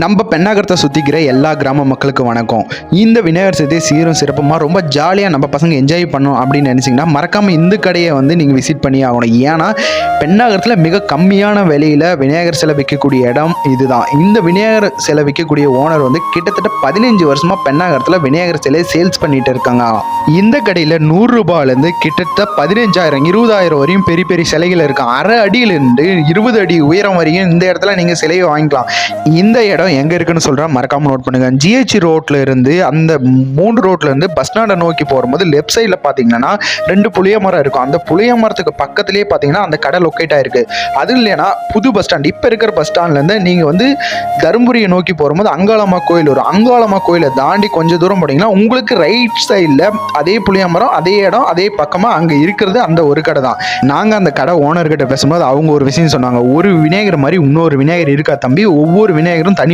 நம்ம பெண்ணாகரத்தை சுற்றிக்கிற எல்லா கிராம மக்களுக்கு வணக்கம். இந்த விநாயகர் சதுர்த்தி சீரும் சிறப்புமாக ரொம்ப ஜாலியாக நம்ம பசங்க என்ஜாய் பண்ணணும் அப்படின்னு நினச்சிங்கன்னா மறக்காமல் இந்த கடையை நீங்கள் விசிட் பண்ணி ஆகணும். ஏன்னா பெண்ணாகரத்தில் மிக கம்மியான விலையில் விநாயகர் சிலை விற்கக்கூடிய இடம் இதுதான். இந்த விநாயகர் சிலை விற்கக்கூடிய ஓனர் கிட்டத்தட்ட 15 வருஷமாக பெண்ணாகரத்தில் விநாயகர் சிலையை சேல்ஸ் பண்ணிட்டு இருக்காங்க. இந்த கடையில் 100 ரூபாயிலேருந்து கிட்டத்தட்ட 15,000 20,000 வரையும் பெரிய பெரிய சிலைகள் இருக்கும். அரை அடியிலேருந்து 20 அடி உயரம் வரையும் இந்த இடத்துல நீங்கள் சிலையை வாங்கிக்கலாம். இந்த இடம் எங்க இருக்குன்னு சொல்றேன், மறக்காம நோட் பண்ணுங்க. ஜிஹெச் ரோட்ல இருந்து அந்த 3 ரோட்ல இருந்து பஸ் ஸ்டாண்டை நோக்கி போகும்போது லெஃப்ட் சைட்ல பாத்தீங்கன்னா 2 புளிய மரம் இருக்கும். அந்த புளிய மரத்துக்கு பக்கத்திலேயே பாத்தீங்கன்னா அந்த கடை லொக்கேட் ஆயிருக்கு. அது இல்லைன்னா புது பஸ் ஸ்டாண்ட், இப்ப இருக்கிற பஸ் ஸ்டாண்ட்ல இருந்து நீங்க தருமபுரியை நோக்கி போகும்போது அங்காளம்மா கோயில் வரும். அங்காளம்மா கோயிலை தாண்டி கொஞ்சம் தூரம் போனீங்கன்னா உங்களுக்கு ரைட் சைட்ல அதே புளிய மரம், அதே இடம், அதே பக்கமா அங்க இருக்கிறது அந்த ஒரு கடை தான். நாங்க அந்த கடை ஓனர் கிட்ட பேசும்போது அவங்க ஒரு விஷயம் சொன்னாங்க. ஒரு விநாயகர் மாதிரி இன்னொரு விநாயகர் இருக்கா தம்பி, ஒவ்வொரு விநாயகரும் தனி